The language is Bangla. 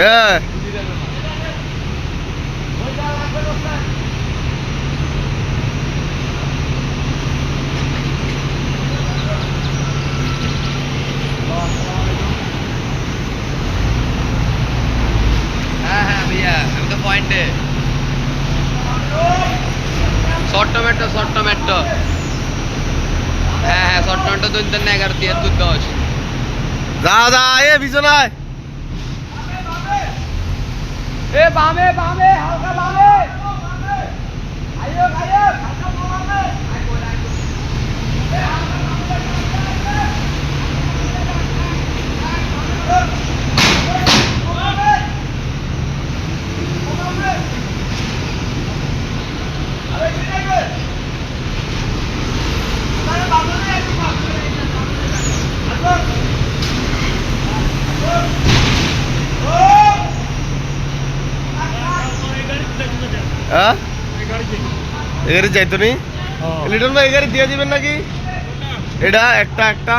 হ্যাঁ হ্যাঁ হ্যাঁ ভাইয়া আমি তো পয়েন্টে শর্ট টমেটো হ্যাঁ হ্যাঁ শর্ট টমেটো 2-3-11-73-10 যা যা এ বিজনায় এ বামে হালকা বামে আইও হালকা বামে হ্যাঁ এ গাড়ি যাইতো নি লিটন ভাই এই গাড়ি দিয়ে দিবেন নাকি এটা একটা